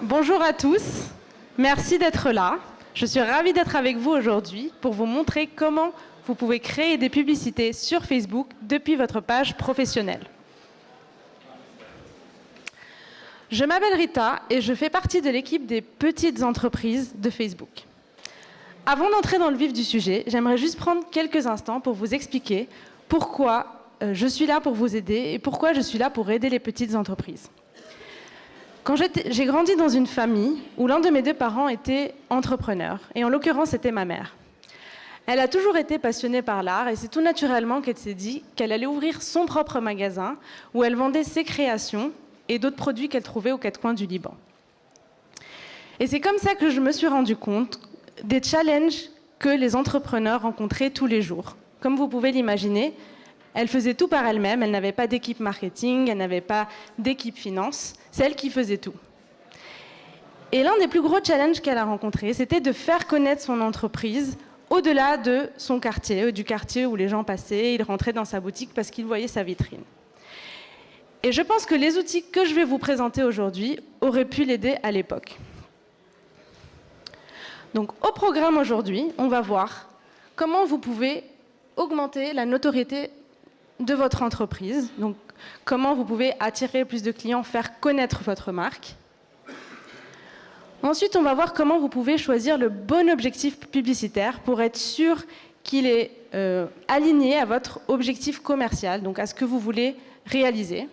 Bonjour à tous, merci d'être là. Je suis ravie d'être avec vous aujourd'hui pour vous montrer comment vous pouvez créer des publicités sur Facebook depuis votre page professionnelle. Je m'appelle Rita et je fais partie de l'équipe des petites entreprises de Facebook. Avant d'entrer dans le vif du sujet, j'aimerais juste prendre quelques instants pour vous expliquer pourquoi je suis là pour vous aider et pourquoi je suis là pour aider les petites entreprises. Quand j'ai grandi dans une famille où l'un de mes deux parents était entrepreneur, et en l'occurrence c'était ma mère. Elle a toujours été passionnée par l'art et c'est tout naturellement qu'elle s'est dit qu'elle allait ouvrir son propre magasin où elle vendait ses créations et d'autres produits qu'elle trouvait aux quatre coins du Liban. Et c'est comme ça que je me suis rendu compte des challenges que les entrepreneurs rencontraient tous les jours. Comme vous pouvez l'imaginer, elle faisait tout par elle-même, elle n'avait pas d'équipe marketing, elle n'avait pas d'équipe finance, c'est elle qui faisait tout. Et l'un des plus gros challenges qu'elle a rencontrés, c'était de faire connaître son entreprise au-delà de son quartier, du quartier où les gens passaient, ils rentraient dans sa boutique parce qu'ils voyaient sa vitrine. Et je pense que les outils que je vais vous présenter aujourd'hui auraient pu l'aider à l'époque. Donc au programme aujourd'hui, on va voir comment vous pouvez augmenter la notoriété de votre entreprise, donc comment vous pouvez attirer plus de clients, faire connaître votre marque. Ensuite, on va voir comment vous pouvez choisir le bon objectif publicitaire pour être sûr qu'il est aligné à votre objectif commercial, donc à ce que vous voulez réaliser.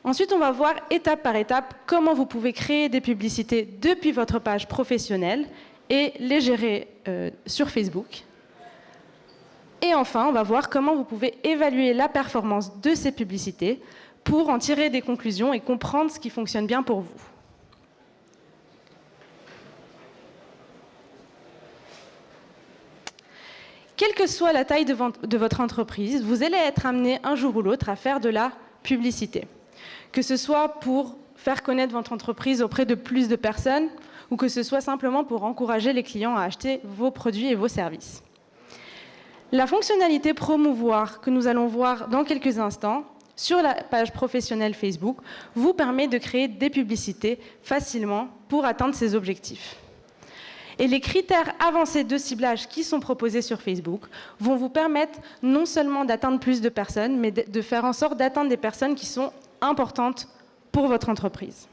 Ensuite, on va voir étape par étape comment vous pouvez créer des publicités depuis votre page professionnelle et les gérer sur Facebook. Et enfin, on va voir comment vous pouvez évaluer la performance de ces publicités pour en tirer des conclusions et comprendre ce qui fonctionne bien pour vous. Quelle que soit la taille de votre entreprise, vous allez être amené un jour ou l'autre à faire de la publicité. Que ce soit pour faire connaître votre entreprise auprès de plus de personnes ou que ce soit simplement pour encourager les clients à acheter vos produits et vos services. La fonctionnalité promouvoir que nous allons voir dans quelques instants sur la page professionnelle Facebook vous permet de créer des publicités facilement pour atteindre ces objectifs. Et les critères avancés de ciblage qui sont proposés sur Facebook vont vous permettre non seulement d'atteindre plus de personnes, mais de faire en sorte d'atteindre des personnes qui sont importantes pour votre entreprise.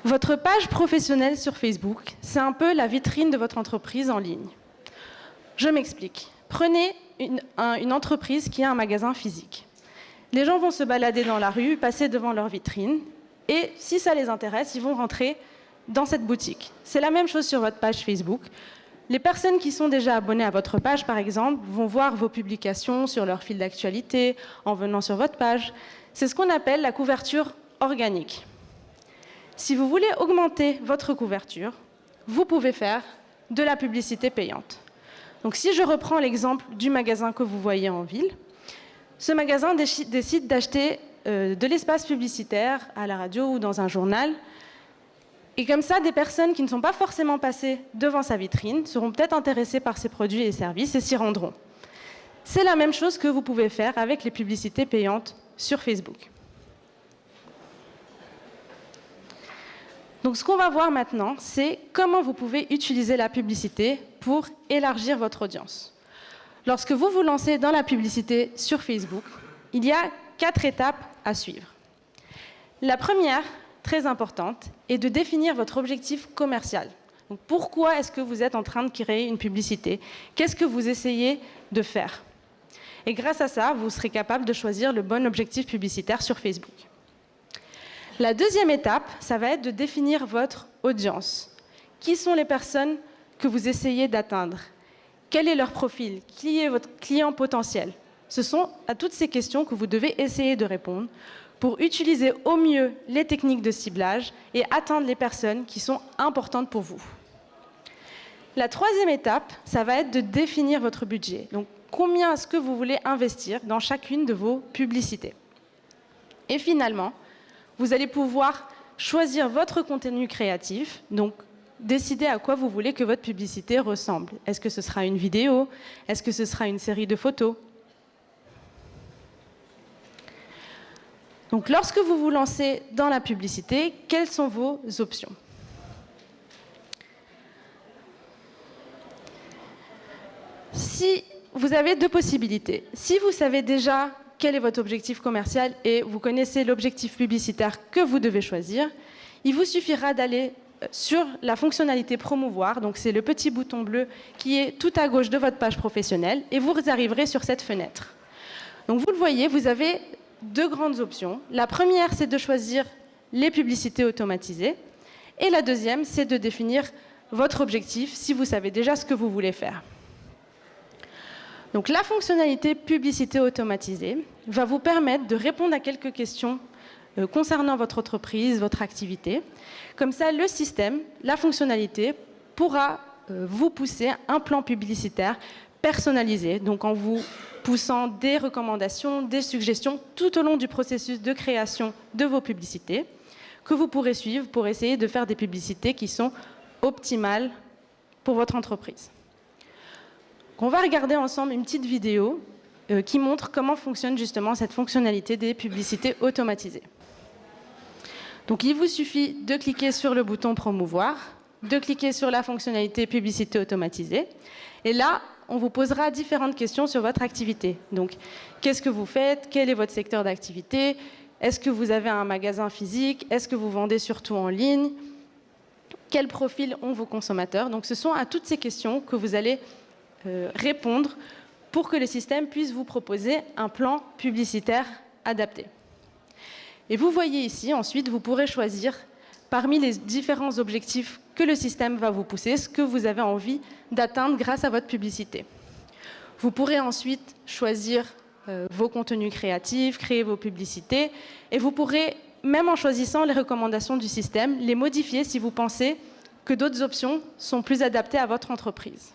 Votre page professionnelle sur Facebook, c'est un peu la vitrine de votre entreprise en ligne. Je m'explique. Prenez une entreprise qui a un magasin physique. Les gens vont se balader dans la rue, passer devant leur vitrine, et si ça les intéresse, ils vont rentrer dans cette boutique. C'est la même chose sur votre page Facebook. Les personnes qui sont déjà abonnées à votre page, par exemple, vont voir vos publications sur leur fil d'actualité en venant sur votre page. C'est ce qu'on appelle la couverture organique. Si vous voulez augmenter votre couverture, vous pouvez faire de la publicité payante. Donc si je reprends l'exemple du magasin que vous voyez en ville, ce magasin décide d'acheter de l'espace publicitaire à la radio ou dans un journal. Et comme ça, des personnes qui ne sont pas forcément passées devant sa vitrine seront peut-être intéressées par ses produits et services et s'y rendront. C'est la même chose que vous pouvez faire avec les publicités payantes sur Facebook. Donc ce qu'on va voir maintenant, c'est comment vous pouvez utiliser la publicité pour élargir votre audience. Lorsque vous vous lancez dans la publicité sur Facebook, il y a 4 étapes à suivre. La première, très importante, est de définir votre objectif commercial. Donc pourquoi est-ce que vous êtes en train de créer une publicité? Qu'est-ce que vous essayez de faire? Et grâce à ça, vous serez capable de choisir le bon objectif publicitaire sur Facebook. La deuxième étape, ça va être de définir votre audience. Qui sont les personnes que vous essayez d'atteindre? Quel est leur profil? Qui est votre client potentiel? Ce sont à toutes ces questions que vous devez essayer de répondre pour utiliser au mieux les techniques de ciblage et atteindre les personnes qui sont importantes pour vous. La troisième étape, ça va être de définir votre budget. Donc, combien est-ce que vous voulez investir dans chacune de vos publicités? Et finalement, vous allez pouvoir choisir votre contenu créatif, donc décider à quoi vous voulez que votre publicité ressemble. Est-ce que ce sera une vidéo? Est-ce que ce sera une série de photos? Donc Donc, lorsque vous vous lancez dans la publicité, quelles sont vos options? Si vous avez deux possibilités. Si vous savez déjà quel est votre objectif commercial et vous connaissez l'objectif publicitaire que vous devez choisir, il vous suffira d'aller sur la fonctionnalité promouvoir, donc c'est le petit bouton bleu qui est tout à gauche de votre page professionnelle, et vous arriverez sur cette fenêtre. Donc vous le voyez, vous avez deux grandes options. La première, c'est de choisir les publicités automatisées, et la deuxième, c'est de définir votre objectif si vous savez déjà ce que vous voulez faire. Donc la fonctionnalité publicité automatisée va vous permettre de répondre à quelques questions concernant votre entreprise, votre activité. Comme ça, le système, la fonctionnalité, pourra vous pousser un plan publicitaire personnalisé, donc en vous poussant des recommandations, des suggestions tout au long du processus de création de vos publicités, que vous pourrez suivre pour essayer de faire des publicités qui sont optimales pour votre entreprise. On va regarder ensemble une petite vidéo qui montre comment fonctionne justement cette fonctionnalité des publicités automatisées. Donc il vous suffit de cliquer sur le bouton promouvoir, de cliquer sur la fonctionnalité publicité automatisée, et là, on vous posera différentes questions sur votre activité. Donc, qu'est-ce que vous faites? Quel est votre secteur d'activité? Est-ce que vous avez un magasin physique? Est-ce que vous vendez surtout en ligne? Quel profil ont vos consommateurs? Donc ce sont à toutes ces questions que vous allez répondre pour que le système puisse vous proposer un plan publicitaire adapté. Et vous voyez ici, ensuite, vous pourrez choisir parmi les différents objectifs que le système va vous pousser, ce que vous avez envie d'atteindre grâce à votre publicité. Vous pourrez ensuite choisir vos contenus créatifs, créer vos publicités, et vous pourrez, même en choisissant les recommandations du système, les modifier si vous pensez que d'autres options sont plus adaptées à votre entreprise.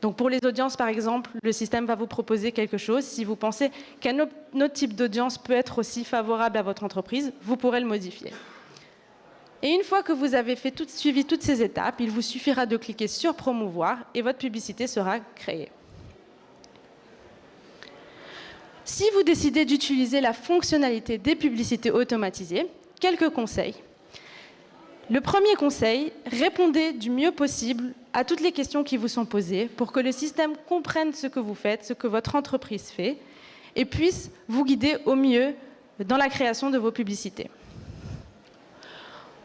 Donc pour les audiences, par exemple, le système va vous proposer quelque chose. Si vous pensez qu'un autre type d'audience peut être aussi favorable à votre entreprise, vous pourrez le modifier. Et une fois que vous avez suivi toutes ces étapes, il vous suffira de cliquer sur promouvoir et votre publicité sera créée. Si vous décidez d'utiliser la fonctionnalité des publicités automatisées, quelques conseils. Le premier conseil, répondez du mieux possible à toutes les questions qui vous sont posées pour que le système comprenne ce que vous faites, ce que votre entreprise fait, et puisse vous guider au mieux dans la création de vos publicités.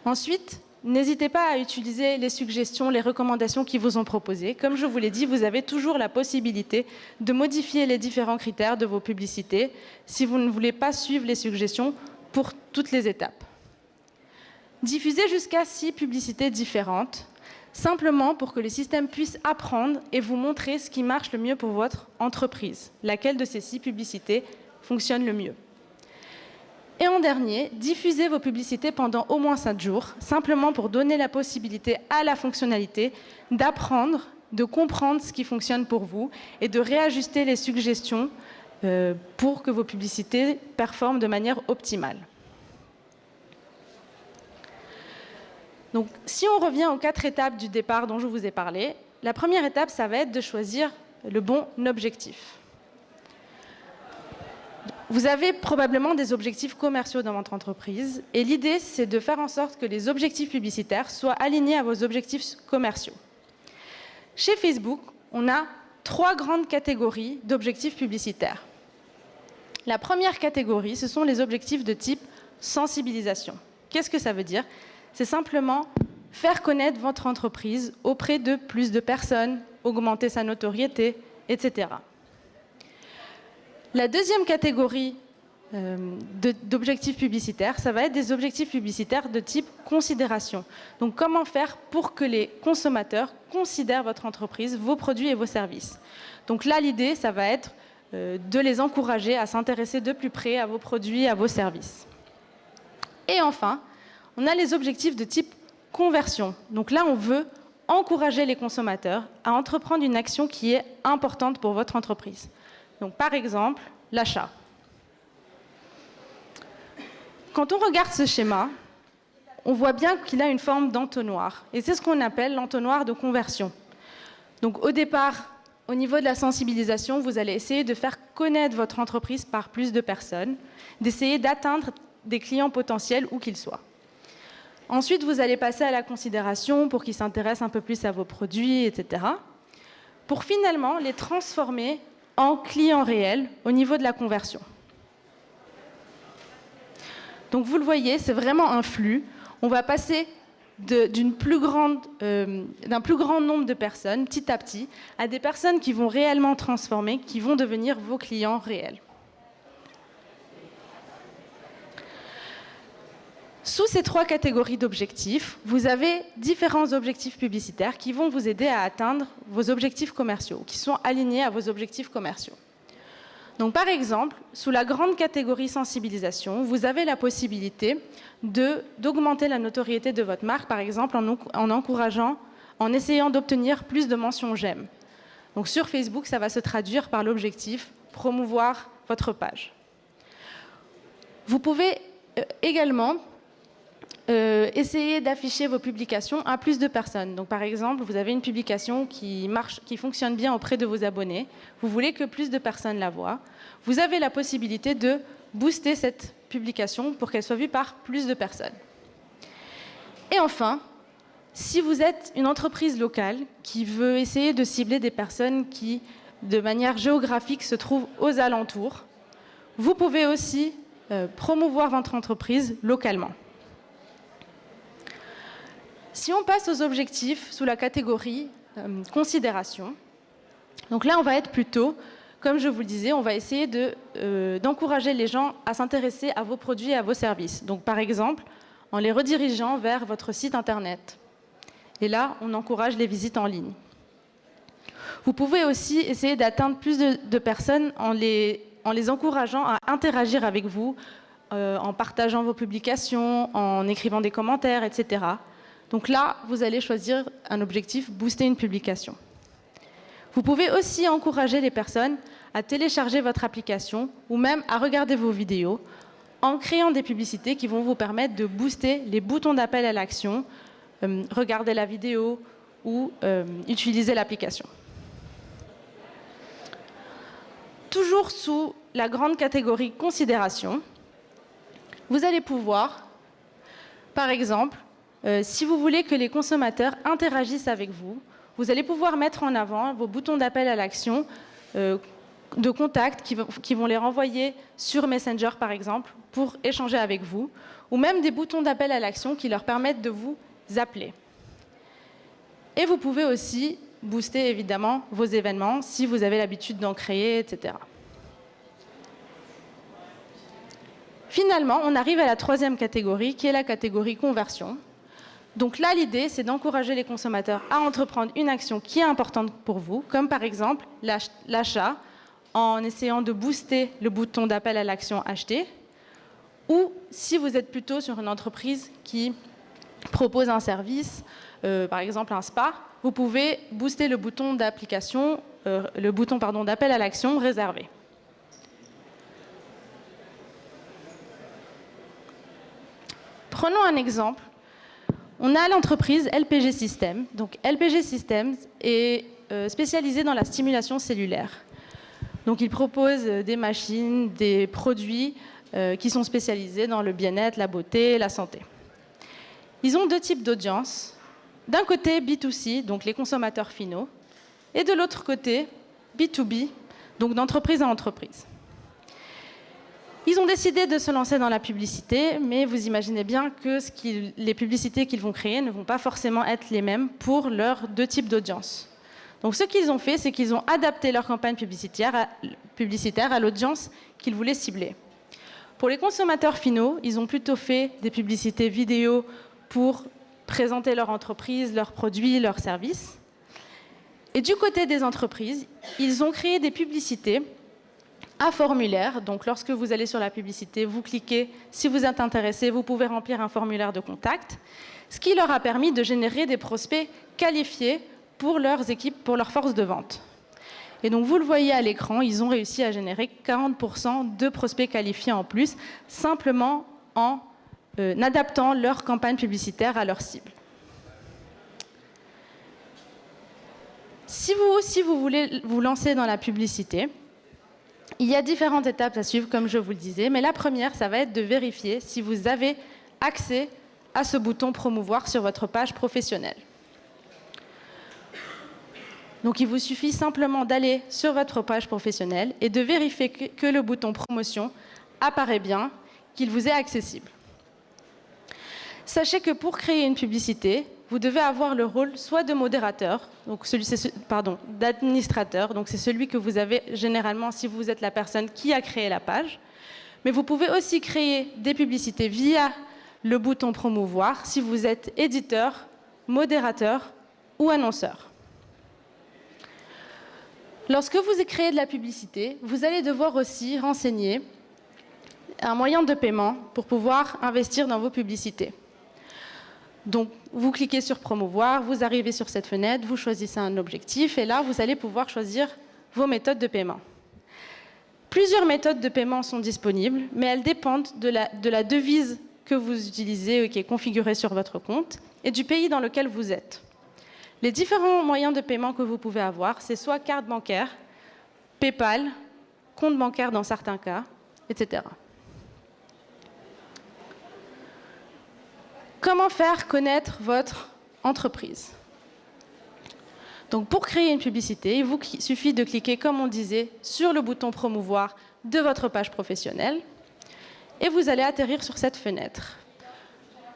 Ensuite, n'hésitez pas à utiliser les suggestions, les recommandations qui vous ont proposées. Comme je vous l'ai dit, vous avez toujours la possibilité de modifier les différents critères de vos publicités si vous ne voulez pas suivre les suggestions pour toutes les étapes. Diffusez jusqu'à 6 publicités différentes, simplement pour que le système puisse apprendre et vous montrer ce qui marche le mieux pour votre entreprise. Laquelle de ces 6 publicités fonctionne le mieux. Et en dernier, diffusez vos publicités pendant au moins 7 jours, simplement pour donner la possibilité à la fonctionnalité d'apprendre, de comprendre ce qui fonctionne pour vous et de réajuster les suggestions pour que vos publicités performent de manière optimale. Donc, si on revient aux 4 étapes du départ dont je vous ai parlé, la première étape, ça va être de choisir le bon objectif. Vous avez probablement des objectifs commerciaux dans votre entreprise et l'idée, c'est de faire en sorte que les objectifs publicitaires soient alignés à vos objectifs commerciaux. Chez Facebook, on a 3 grandes catégories d'objectifs publicitaires. La première catégorie, ce sont les objectifs de type sensibilisation. Qu'est-ce que ça veut dire ? C'est simplement faire connaître votre entreprise auprès de plus de personnes, augmenter sa notoriété, etc. La deuxième catégorie d'objectifs publicitaires, ça va être des objectifs publicitaires de type considération. Donc comment faire pour que les consommateurs considèrent votre entreprise, vos produits et vos services. Donc là, l'idée, ça va être de les encourager à s'intéresser de plus près à vos produits, à vos services. Et enfin, on a les objectifs de type conversion. Donc là, on veut encourager les consommateurs à entreprendre une action qui est importante pour votre entreprise. Donc par exemple, l'achat. Quand on regarde ce schéma, on voit bien qu'il a une forme d'entonnoir. Et c'est ce qu'on appelle l'entonnoir de conversion. Donc au départ, au niveau de la sensibilisation, vous allez essayer de faire connaître votre entreprise par plus de personnes, d'essayer d'atteindre des clients potentiels où qu'ils soient. Ensuite, vous allez passer à la considération pour qu'ils s'intéressent un peu plus à vos produits, etc. Pour finalement les transformer en clients réels au niveau de la conversion. Donc vous le voyez, c'est vraiment un flux. On va passer d'un plus grand nombre de personnes, petit à petit, à des personnes qui vont réellement transformer, qui vont devenir vos clients réels. Sous ces 3 catégories d'objectifs, vous avez différents objectifs publicitaires qui vont vous aider à atteindre vos objectifs commerciaux, qui sont alignés à vos objectifs commerciaux. Donc, par exemple, sous la grande catégorie sensibilisation, vous avez la possibilité d'augmenter la notoriété de votre marque, par exemple en encourageant, en essayant d'obtenir plus de mentions j'aime. Donc sur Facebook, ça va se traduire par l'objectif promouvoir votre page. Vous pouvez également essayer d'afficher vos publications à plus de personnes. Donc, par exemple, vous avez une publication qui fonctionne bien auprès de vos abonnés. Vous voulez que plus de personnes la voient. Vous avez la possibilité de booster cette publication pour qu'elle soit vue par plus de personnes. Et enfin, si vous êtes une entreprise locale qui veut essayer de cibler des personnes qui, de manière géographique, se trouvent aux alentours, vous pouvez aussi promouvoir votre entreprise localement. Si on passe aux objectifs sous la catégorie considération, donc là on va être plutôt, comme je vous le disais, on va essayer d'encourager les gens à s'intéresser à vos produits et à vos services. Donc par exemple, en les redirigeant vers votre site internet. Et là, on encourage les visites en ligne. Vous pouvez aussi essayer d'atteindre plus de personnes en les encourageant à interagir avec vous, en partageant vos publications, en écrivant des commentaires, etc. Donc là, vous allez choisir un objectif, booster une publication. Vous pouvez aussi encourager les personnes à télécharger votre application ou même à regarder vos vidéos en créant des publicités qui vont vous permettre de booster les boutons d'appel à l'action, regarder la vidéo ou utiliser l'application. Toujours sous la grande catégorie considération, vous allez pouvoir, par exemple, si vous voulez que les consommateurs interagissent avec vous, vous allez pouvoir mettre en avant vos boutons d'appel à l'action de contact qui vont les renvoyer sur Messenger, par exemple, pour échanger avec vous, ou même des boutons d'appel à l'action qui leur permettent de vous appeler. Et vous pouvez aussi booster, évidemment, vos événements si vous avez l'habitude d'en créer, etc. Finalement, on arrive à la 3e catégorie, qui est la catégorie conversion. Donc là, l'idée, c'est d'encourager les consommateurs à entreprendre une action qui est importante pour vous, comme par exemple l'achat, en essayant de booster le bouton d'appel à l'action acheter, ou si vous êtes plutôt sur une entreprise qui propose un service, par exemple un spa, vous pouvez booster le bouton d'application, le bouton d'appel à l'action réservé. Prenons un exemple. On a l'entreprise LPG Systems. Donc LPG Systems est spécialisé dans la stimulation cellulaire. Donc il propose des machines, des produits qui sont spécialisés dans le bien-être, la beauté, la santé. Ils ont 2 types d'audience. D'un côté B2C, donc les consommateurs finaux, et de l'autre côté B2B, donc d'entreprise à entreprise. Ils ont décidé de se lancer dans la publicité, mais vous imaginez bien que les publicités qu'ils vont créer ne vont pas forcément être les mêmes pour leurs 2 types d'audience. Donc ce qu'ils ont fait, c'est qu'ils ont adapté leur campagne publicitaire à l'audience qu'ils voulaient cibler. Pour les consommateurs finaux, ils ont plutôt fait des publicités vidéo pour présenter leur entreprise, leurs produits, leurs services. Et du côté des entreprises, ils ont créé des publicités à formulaire. Donc lorsque vous allez sur la publicité, vous cliquez, si vous êtes intéressé, vous pouvez remplir un formulaire de contact, ce qui leur a permis de générer des prospects qualifiés pour leurs équipes, pour leurs forces de vente. Et donc vous le voyez à l'écran, ils ont réussi à générer 40% de prospects qualifiés en plus, simplement en adaptant leur campagne publicitaire à leur cible. Si vous voulez vous lancer dans la publicité, Il y a différentes étapes à suivre, comme je vous le disais, mais la première, ça va être de vérifier si vous avez accès à ce bouton promouvoir sur votre page professionnelle. Donc il vous suffit simplement d'aller sur votre page professionnelle et de vérifier que le bouton promotion apparaît bien, qu'il vous est accessible. Sachez que pour créer une publicité, vous devez avoir le rôle soit de modérateur, donc d'administrateur, donc c'est celui que vous avez généralement si vous êtes la personne qui a créé la page, mais vous pouvez aussi créer des publicités via le bouton promouvoir si vous êtes éditeur, modérateur ou annonceur. Lorsque vous créez de la publicité, vous allez devoir aussi renseigner un moyen de paiement pour pouvoir investir dans vos publicités. Donc, vous cliquez sur promouvoir, vous arrivez sur cette fenêtre, vous choisissez un objectif et là, vous allez pouvoir choisir vos méthodes de paiement. Plusieurs méthodes de paiement sont disponibles, mais elles dépendent de la devise que vous utilisez qui est configurée sur votre compte et du pays dans lequel vous êtes. Les différents moyens de paiement que vous pouvez avoir, c'est soit carte bancaire, PayPal, compte bancaire dans certains cas, etc. Comment faire connaître votre entreprise? Donc pour créer une publicité, il vous suffit de cliquer, comme on disait, sur le bouton promouvoir de votre page professionnelle et vous allez atterrir sur cette fenêtre.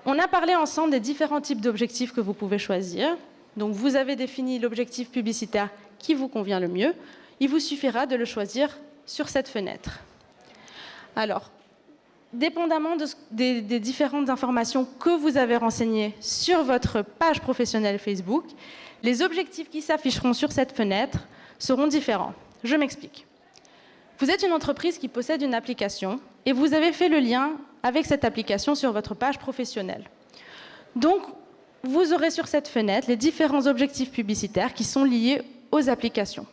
On a parlé ensemble des différents types d'objectifs que vous pouvez choisir. Donc vous avez défini l'objectif publicitaire qui vous convient le mieux. Il vous suffira de le choisir sur cette fenêtre. Alors, dépendamment des différentes informations que vous avez renseignées sur votre page professionnelle Facebook, les objectifs qui s'afficheront sur cette fenêtre seront différents. Je m'explique. Vous êtes une entreprise qui possède une application et vous avez fait le lien avec cette application sur votre page professionnelle. Donc, vous aurez sur cette fenêtre les différents objectifs publicitaires qui sont liés aux applications.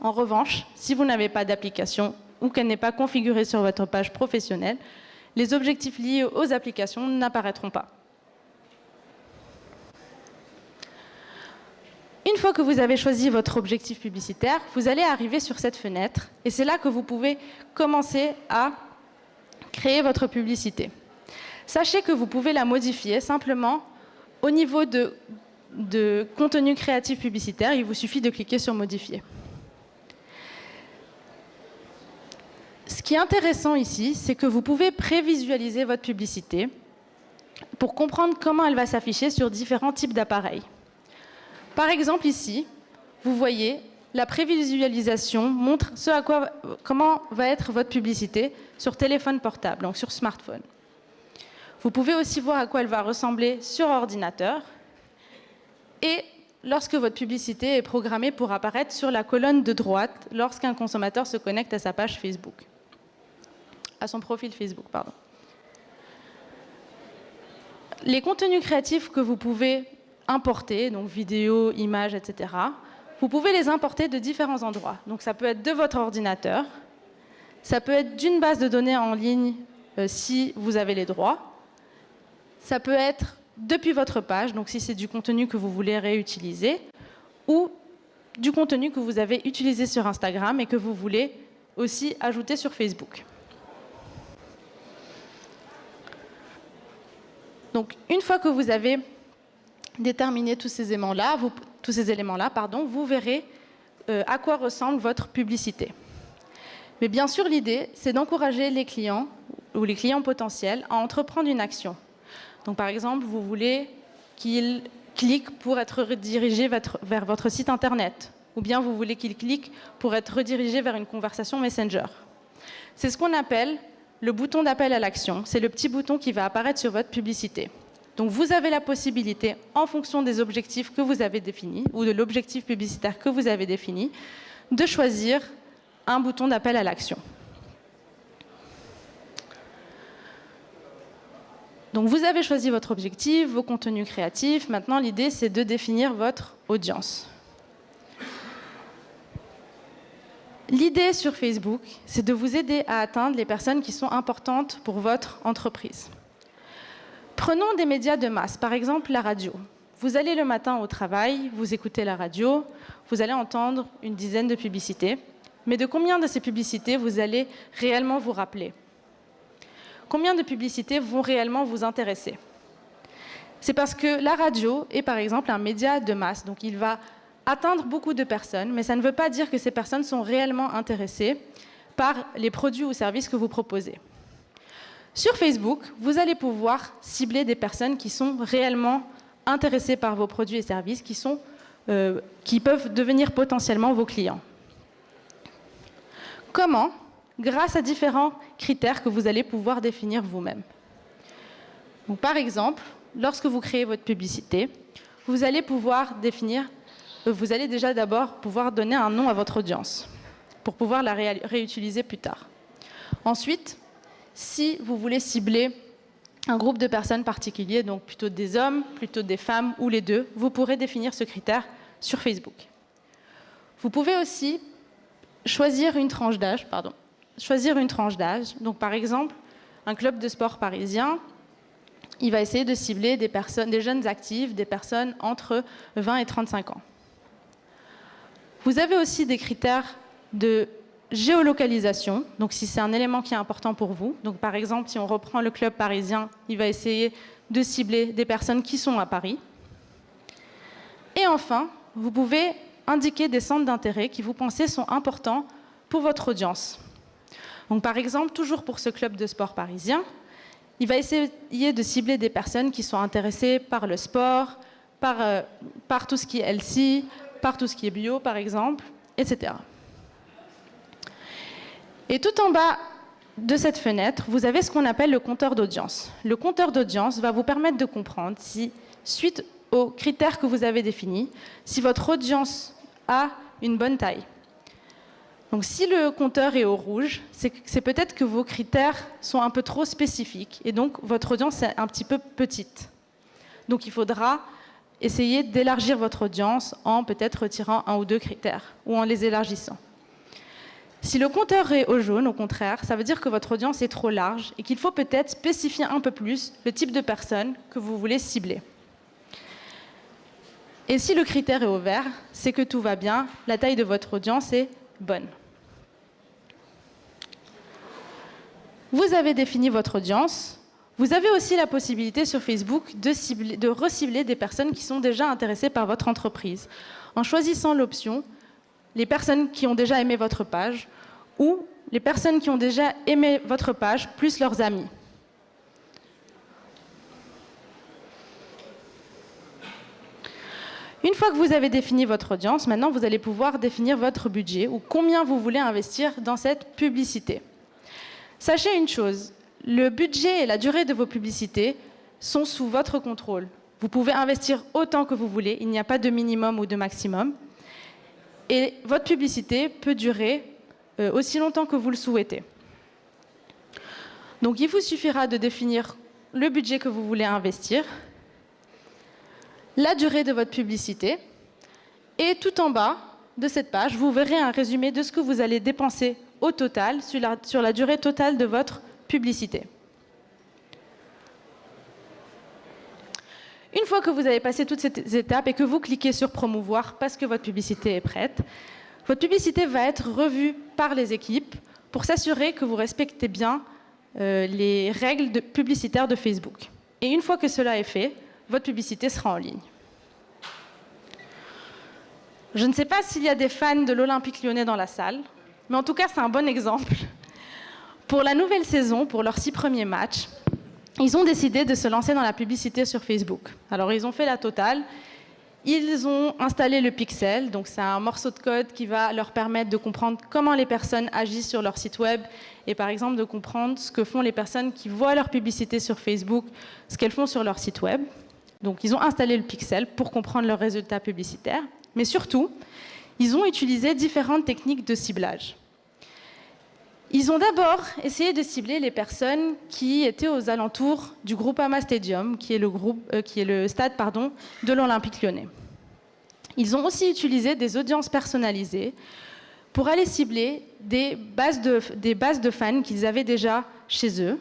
En revanche, si vous n'avez pas d'application ou qu'elle n'est pas configurée sur votre page professionnelle, les objectifs liés aux applications n'apparaîtront pas. Une fois que vous avez choisi votre objectif publicitaire, vous allez arriver sur cette fenêtre et c'est là que vous pouvez commencer à créer votre publicité. Sachez que vous pouvez la modifier simplement au niveau de contenu créatif publicitaire. Il vous suffit de cliquer sur modifier. Ce qui est intéressant ici, c'est que vous pouvez prévisualiser votre publicité pour comprendre comment elle va s'afficher sur différents types d'appareils. Par exemple, ici, vous voyez, la prévisualisation montre comment va être votre publicité sur téléphone portable, donc sur smartphone. Vous pouvez aussi voir à quoi elle va ressembler sur ordinateur et lorsque votre publicité est programmée pour apparaître sur la colonne de droite lorsqu'un consommateur se connecte à sa page Facebook. À son profil Facebook, pardon. Les contenus créatifs que vous pouvez importer, donc vidéos, images, etc., vous pouvez les importer de différents endroits. Donc ça peut être de votre ordinateur, ça peut être d'une base de données en ligne si vous avez les droits, ça peut être depuis votre page, donc si c'est du contenu que vous voulez réutiliser, ou du contenu que vous avez utilisé sur Instagram et que vous voulez aussi ajouter sur Facebook. Donc, une fois que vous avez déterminé tous ces éléments-là, vous verrez à quoi ressemble votre publicité. Mais bien sûr, l'idée, c'est d'encourager les clients ou les clients potentiels à entreprendre une action. Donc, par exemple, vous voulez qu'ils cliquent pour être redirigés vers votre site Internet, ou bien vous voulez qu'ils cliquent pour être redirigés vers une conversation Messenger. C'est ce qu'on appelle le bouton d'appel à l'action. C'est le petit bouton qui va apparaître sur votre publicité. Donc, vous avez la possibilité, en fonction des objectifs que vous avez définis, ou de l'objectif publicitaire que vous avez défini, de choisir un bouton d'appel à l'action. Donc, vous avez choisi votre objectif, vos contenus créatifs. Maintenant, l'idée, c'est de définir votre audience. L'idée sur Facebook, c'est de vous aider à atteindre les personnes qui sont importantes pour votre entreprise. Prenons des médias de masse, par exemple la radio. Vous allez le matin au travail, vous écoutez la radio, vous allez entendre une dizaine de publicités. Mais de combien de ces publicités vous allez réellement vous rappeler? Combien de publicités vont réellement vous intéresser? C'est parce que la radio est par exemple un média de masse, donc il va atteindre beaucoup de personnes, mais ça ne veut pas dire que ces personnes sont réellement intéressées par les produits ou services que vous proposez. Sur Facebook, vous allez pouvoir cibler des personnes qui sont réellement intéressées par vos produits et services, qui peuvent devenir potentiellement vos clients. Comment? Grâce à différents critères que vous allez pouvoir définir vous-même. Donc, par exemple, lorsque vous créez votre publicité, vous allez déjà d'abord pouvoir donner un nom à votre audience pour pouvoir la réutiliser plus tard. Ensuite, si vous voulez cibler un groupe de personnes particulier, donc plutôt des hommes, plutôt des femmes ou les deux, vous pourrez définir ce critère sur Facebook. Vous pouvez aussi choisir une tranche d'âge. Donc, par exemple, un club de sport parisien, il va essayer de cibler des jeunes actifs, des personnes entre 20 et 35 ans. Vous avez aussi des critères de géolocalisation, donc si c'est un élément qui est important pour vous. Donc, par exemple, si on reprend le club parisien, il va essayer de cibler des personnes qui sont à Paris. Et enfin, vous pouvez indiquer des centres d'intérêt qui vous pensez sont importants pour votre audience. Donc, par exemple, toujours pour ce club de sport parisien, il va essayer de cibler des personnes qui sont intéressées par le sport, par tout ce qui est healthy, par tout ce qui est bio, par exemple, etc. Et tout en bas de cette fenêtre, vous avez ce qu'on appelle le compteur d'audience. Le compteur d'audience va vous permettre de comprendre si, suite aux critères que vous avez définis, si votre audience a une bonne taille. Donc si le compteur est au rouge, c'est peut-être que vos critères sont un peu trop spécifiques et donc votre audience est un petit peu petite. Donc il faudra essayer d'élargir votre audience en peut-être retirant un ou deux critères ou en les élargissant. Si le compteur est au jaune, au contraire, ça veut dire que votre audience est trop large et qu'il faut peut-être spécifier un peu plus le type de personnes que vous voulez cibler. Et si le critère est au vert, c'est que tout va bien, la taille de votre audience est bonne. Vous avez défini votre audience. Vous avez aussi la possibilité sur Facebook de recibler des personnes qui sont déjà intéressées par votre entreprise, en choisissant l'option les personnes qui ont déjà aimé votre page ou les personnes qui ont déjà aimé votre page plus leurs amis. Une fois que vous avez défini votre audience, maintenant vous allez pouvoir définir votre budget ou combien vous voulez investir dans cette publicité. Sachez une chose, le budget et la durée de vos publicités sont sous votre contrôle. Vous pouvez investir autant que vous voulez, il n'y a pas de minimum ou de maximum. Et votre publicité peut durer aussi longtemps que vous le souhaitez. Donc il vous suffira de définir le budget que vous voulez investir, la durée de votre publicité, et tout en bas de cette page, vous verrez un résumé de ce que vous allez dépenser au total, sur la durée totale de votre publicité. Une fois que vous avez passé toutes ces étapes et que vous cliquez sur promouvoir parce que votre publicité est prête, votre publicité va être revue par les équipes pour s'assurer que vous respectez bien les règles publicitaires de Facebook. Et une fois que cela est fait, votre publicité sera en ligne. Je ne sais pas s'il y a des fans de l'Olympique Lyonnais dans la salle, mais en tout cas, c'est un bon exemple. Pour la nouvelle saison, pour leurs 6 premiers matchs, ils ont décidé de se lancer dans la publicité sur Facebook. Alors, ils ont fait la totale. Ils ont installé le pixel, donc c'est un morceau de code qui va leur permettre de comprendre comment les personnes agissent sur leur site web et par exemple de comprendre ce que font les personnes qui voient leur publicité sur Facebook, ce qu'elles font sur leur site web. Donc, ils ont installé le pixel pour comprendre leurs résultats publicitaires. Mais surtout, ils ont utilisé différentes techniques de ciblage. Ils ont d'abord essayé de cibler les personnes qui étaient aux alentours du Groupama Stadium, qui est le stade de l'Olympique Lyonnais. Ils ont aussi utilisé des audiences personnalisées pour aller cibler des bases de fans qu'ils avaient déjà chez eux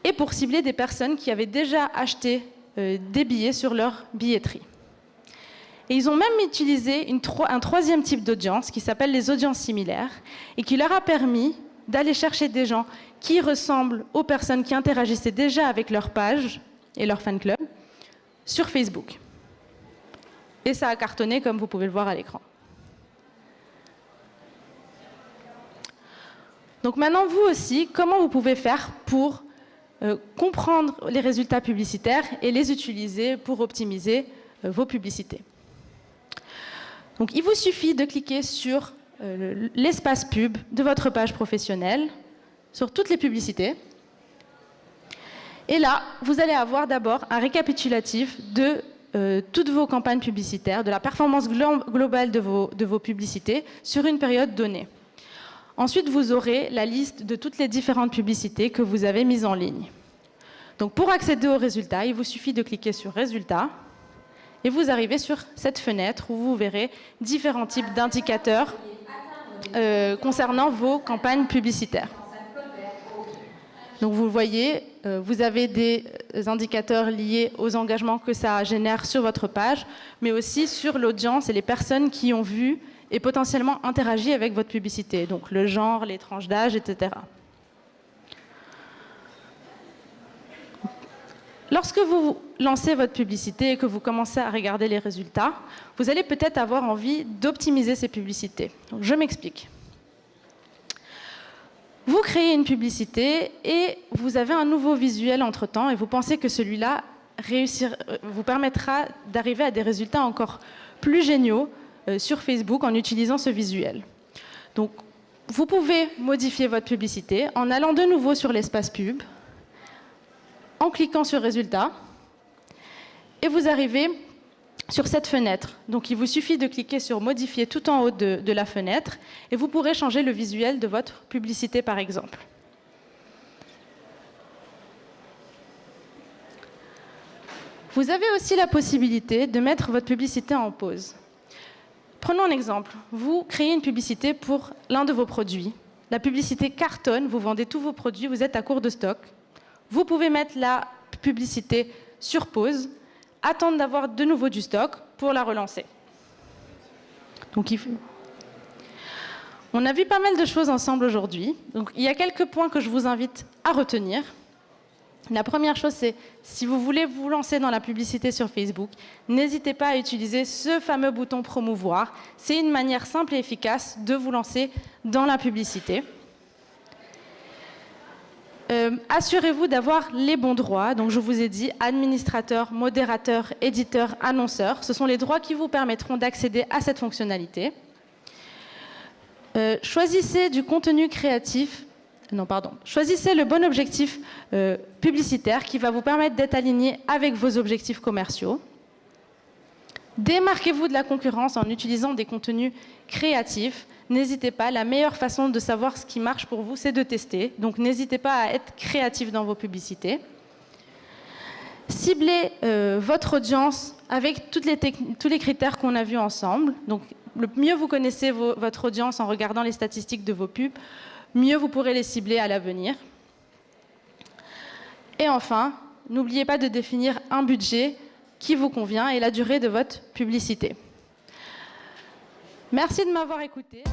et pour cibler des personnes qui avaient déjà acheté des billets sur leur billetterie. Et ils ont même utilisé un troisième type d'audience qui s'appelle les audiences similaires et qui leur a permis d'aller chercher des gens qui ressemblent aux personnes qui interagissaient déjà avec leur page et leur fan club sur Facebook. Et ça a cartonné, comme vous pouvez le voir à l'écran. Donc maintenant, vous aussi, comment vous pouvez faire pour comprendre les résultats publicitaires et les utiliser pour optimiser vos publicités? Donc, il vous suffit de cliquer sur l'espace pub de votre page professionnelle, sur toutes les publicités. Et là, vous allez avoir d'abord un récapitulatif de toutes vos campagnes publicitaires, de la performance globale de vos publicités sur une période donnée. Ensuite, vous aurez la liste de toutes les différentes publicités que vous avez mises en ligne. Donc, pour accéder aux résultats, il vous suffit de cliquer sur « Résultats » et vous arrivez sur cette fenêtre où vous verrez différents types d'indicateurs concernant vos campagnes publicitaires. Donc, vous voyez, vous avez des indicateurs liés aux engagements que ça génère sur votre page, mais aussi sur l'audience et les personnes qui ont vu et potentiellement interagi avec votre publicité, donc le genre, les tranches d'âge, etc. Lorsque vous lancez votre publicité et que vous commencez à regarder les résultats, vous allez peut-être avoir envie d'optimiser ces publicités. Donc, je m'explique. Vous créez une publicité et vous avez un nouveau visuel entre-temps et vous pensez que celui-là vous permettra d'arriver à des résultats encore plus géniaux sur Facebook en utilisant ce visuel. Donc, vous pouvez modifier votre publicité en allant de nouveau sur l'espace pub, en cliquant sur Résultats, et vous arrivez sur cette fenêtre. Donc, il vous suffit de cliquer sur Modifier tout en haut de la fenêtre, et vous pourrez changer le visuel de votre publicité, par exemple. Vous avez aussi la possibilité de mettre votre publicité en pause. Prenons un exemple. Vous créez une publicité pour l'un de vos produits. La publicité cartonne, vous vendez tous vos produits, vous êtes à court de stock. Vous pouvez mettre la publicité sur pause, attendre d'avoir de nouveau du stock pour la relancer. Donc, on a vu pas mal de choses ensemble aujourd'hui. Donc, il y a quelques points que je vous invite à retenir. La première chose, c'est si vous voulez vous lancer dans la publicité sur Facebook, n'hésitez pas à utiliser ce fameux bouton promouvoir. C'est une manière simple et efficace de vous lancer dans la publicité. Assurez-vous d'avoir les bons droits. Donc, je vous ai dit administrateur, modérateur, éditeur, annonceur. Ce sont les droits qui vous permettront d'accéder à cette fonctionnalité. Choisissez du contenu créatif. Choisissez le bon objectif publicitaire qui va vous permettre d'être aligné avec vos objectifs commerciaux. Démarquez-vous de la concurrence en utilisant des contenus créatifs. N'hésitez pas, la meilleure façon de savoir ce qui marche pour vous, c'est de tester. Donc, n'hésitez pas à être créatif dans vos publicités. Ciblez votre audience avec tous les critères qu'on a vus ensemble. Donc, le mieux vous connaissez votre audience en regardant les statistiques de vos pubs, mieux vous pourrez les cibler à l'avenir. Et enfin, n'oubliez pas de définir un budget qui vous convient et la durée de votre publicité. Merci de m'avoir écouté.